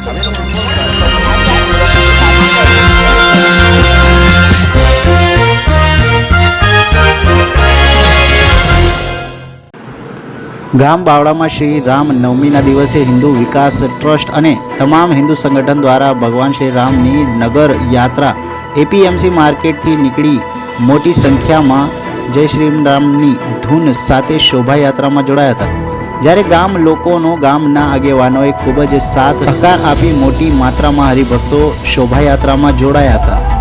ગામ બાવળામાં શ્રી રામ નવમીના દિવસે હિન્દુ વિકાસ ટ્રસ્ટ અને તમામ હિન્દુ સંગઠન દ્વારા ભગવાન શ્રી રામની નગર યાત્રા એપીએમસી માર્કેટથી નીકળી મોટી સંખ્યામાં જય શ્રી રામની ધૂન સાથે શોભાયાત્રામાં જોડાયા હતા। જ્યારે ગામ લોકોનો ગામના આગેવાનોએ ખૂબ જ સાથ સહકાર આપી મોટી માત્રામાં હરિભક્તો શોભાયાત્રામાં જોડાયા હતા।